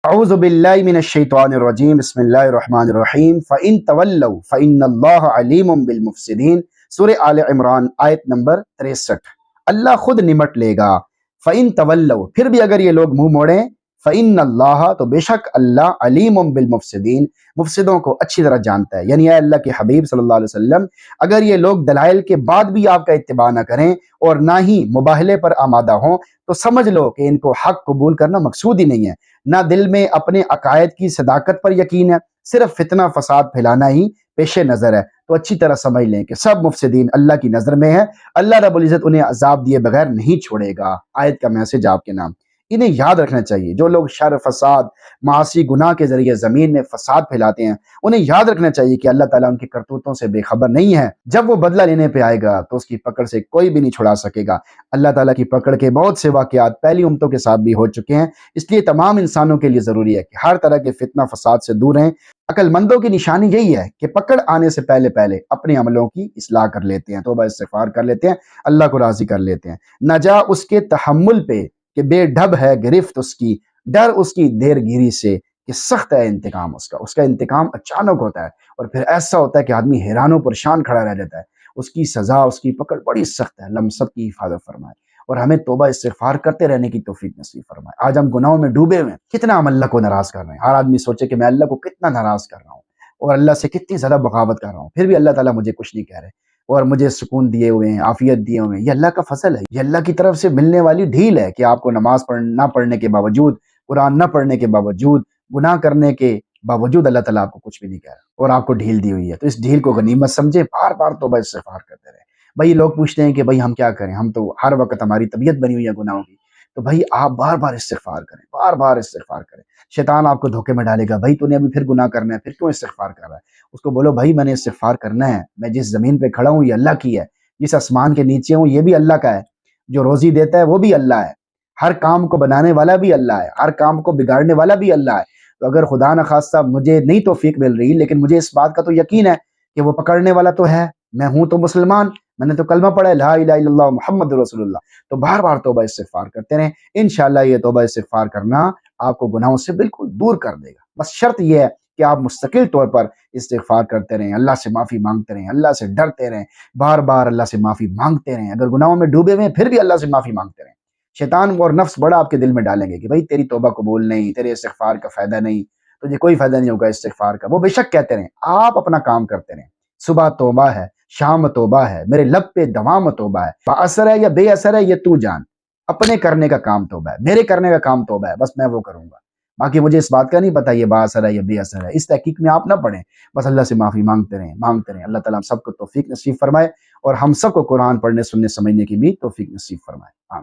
اعوذ باللہ من الشیطان الرجیم بسم اللہ الرحمن الرحیم فَإِن تَوَلَّوْا فَإِنَّ اللَّهَ عَلِيمٌ بِالْمُفْسِدِينَ سورہ آل عمران آیت نمبر 63۔ اللہ خود نمٹ لے گا۔ فَإِن تَوَلَّوْا، پھر بھی اگر یہ لوگ منہ موڑیں، فَإِنَّ اللَّهَ، تو بے شک اللہ عَلِيمٌ بِالْمُفْسِدِينَ، مفسدوں کو اچھی طرح جانتا ہے۔ یعنی اے اللہ کے حبیب صلی اللہ علیہ وسلم، اگر یہ لوگ دلائل کے بعد بھی آپ کا اتباع نہ کریں اور نہ ہی مباہلے پر آمادہ ہوں، تو سمجھ لو کہ ان کو حق قبول کرنا مقصود ہی نہیں ہے، نہ دل میں اپنے عقائد کی صداقت پر یقین ہے، صرف فتنہ فساد پھیلانا ہی پیش نظر ہے۔ تو اچھی طرح سمجھ لیں کہ سب مفسدین اللہ کی نظر میں ہے، اللہ رب العزت انہیں عذاب دیے بغیر نہیں چھوڑے گا۔ آیت کا میسج آپ کے نام، انہیں یاد رکھنا چاہیے، جو لوگ شر، فساد، معاصی، گناہ کے ذریعے زمین میں فساد پھیلاتے ہیں، انہیں یاد رکھنا چاہیے کہ اللہ تعالیٰ ان کی کرتوتوں سے بے خبر نہیں ہے۔ جب وہ بدلہ لینے پہ آئے گا تو اس کی پکڑ سے کوئی بھی نہیں چھڑا سکے گا۔ اللہ تعالیٰ کی پکڑ کے بہت سے واقعات پہلی امتوں کے ساتھ بھی ہو چکے ہیں، اس لیے تمام انسانوں کے لیے ضروری ہے کہ ہر طرح کے فتنہ فساد سے دور رہیں۔ عقل مندوں کی نشانی یہی ہے کہ پکڑ آنے سے پہلے اپنے عملوں کی اصلاح کر لیتے ہیں، توبہ استغفار کر لیتے ہیں، اللہ کو راضی کر لیتے ہیں۔ نہ جا اس کے تحمل پہ کہ بے ڈھب ہے گرفت اس کی، ڈر اس کی دیر گیری سے کہ سخت ہے انتقام اس کا انتقام اچانک ہوتا ہے اور پھر ایسا ہوتا ہے کہ آدمی حیران و پریشان کھڑا رہ جاتا ہے۔ اس کی سزا، اس کی پکڑ بڑی سخت ہے۔ اللہ ہم سب کی حفاظت فرمائے اور ہمیں توبہ استغفار کرتے رہنے کی توفیق نصیب فرمائے۔ آج ہم گناہوں میں ڈوبے ہوئے ہیں، کتنا ہم اللہ کو ناراض کر رہے ہیں۔ ہر آدمی سوچے کہ میں اللہ کو کتنا ناراض کر رہا ہوں اور اللہ سے کتنی زیادہ بغاوت کر رہا ہوں، پھر بھی اللہ تعالیٰ مجھے کچھ نہیں کہہ رہے اور مجھے سکون دیے ہوئے ہیں، عافیت دیے ہوئے ہیں۔ یہ اللہ کا فضل ہے، یہ اللہ کی طرف سے ملنے والی ڈھیل ہے کہ آپ کو نماز نہ پڑھنے کے باوجود، قرآن نہ پڑھنے کے باوجود، گناہ کرنے کے باوجود اللہ تعالیٰ آپ کو کچھ بھی نہیں کہہ رہا اور آپ کو ڈھیل دی ہوئی ہے۔ تو اس ڈھیل کو غنیمت سمجھے، بار بار توبہ استغفار کرتے رہے۔ بھائی لوگ پوچھتے ہیں کہ بھائی ہم کیا کریں، ہم تو ہر وقت ہماری طبیعت بنی ہوئی ہے گناہوں کی۔ تو بھائی آپ بار بار استغفار کریں، بار بار استغفار کریں۔ شیطان آپ کو دھوکے میں ڈالے گا، بھائی تو نے ابھی پھر گناہ کرنا ہے، پھر کیوں استغفار کر رہا ہے؟ اس کو بولو بھائی میں نے استغفار کرنا ہے، میں جس زمین پہ کھڑا ہوں یہ اللہ کی ہے، جس آسمان کے نیچے ہوں یہ بھی اللہ کا ہے، جو روزی دیتا ہے وہ بھی اللہ ہے، ہر کام کو بنانے والا بھی اللہ ہے، ہر کام کو بگاڑنے والا بھی اللہ ہے۔ تو اگر خدا نخواستہ مجھے نہیں توفیق مل رہی، لیکن مجھے اس بات کا تو یقین ہے کہ وہ پکڑنے والا تو ہے، میں ہوں تو مسلمان، میں نے تو کلمہ پڑھا ہے لا الہ الا اللہ محمد رسول اللہ۔ تو بار بار توبہ استغفار کرتے رہیں، انشاءاللہ یہ توبہ استغفار کرنا آپ کو گناہوں سے بالکل دور کر دے گا۔ بس شرط یہ ہے کہ آپ مستقل طور پر استغفار کرتے رہیں، اللہ سے معافی مانگتے رہیں، اللہ سے ڈرتے رہیں، بار بار اللہ سے معافی مانگتے رہیں۔ اگر گناہوں میں ڈوبے ہوئے ہیں پھر بھی اللہ سے معافی مانگتے رہیں۔ شیطان اور نفس بڑا آپ کے دل میں ڈالیں گے کہ بھائی تیری توبہ قبول نہیں، تیرے استغفار کا فائدہ نہیں، تجھے کوئی فائدہ نہیں ہوگا استغفار کا۔ وہ بے شک کہتے رہیں، آپ اپنا کام کرتے رہیں۔ صبح توبہ ہے، شام توبہ ہے، میرے لب پہ دوام توبہ ہے، با اثر ہے یا بے اثر ہے یہ تو جان، اپنے کرنے کا کام توبہ ہے، میرے کرنے کا کام توبہ ہے، بس میں وہ کروں گا۔ باقی مجھے اس بات کا نہیں پتا یہ با اثر ہے یا بے اثر ہے، اس تحقیق میں آپ نہ پڑھیں، بس اللہ سے معافی مانگتے رہیں، مانگتے رہیں۔ اللہ تعالیٰ ہم سب کو توفیق نصیب فرمائے اور ہم سب کو قرآن پڑھنے، سننے، سمجھنے کی بھی توفیق نصیب فرمائے۔ آمین۔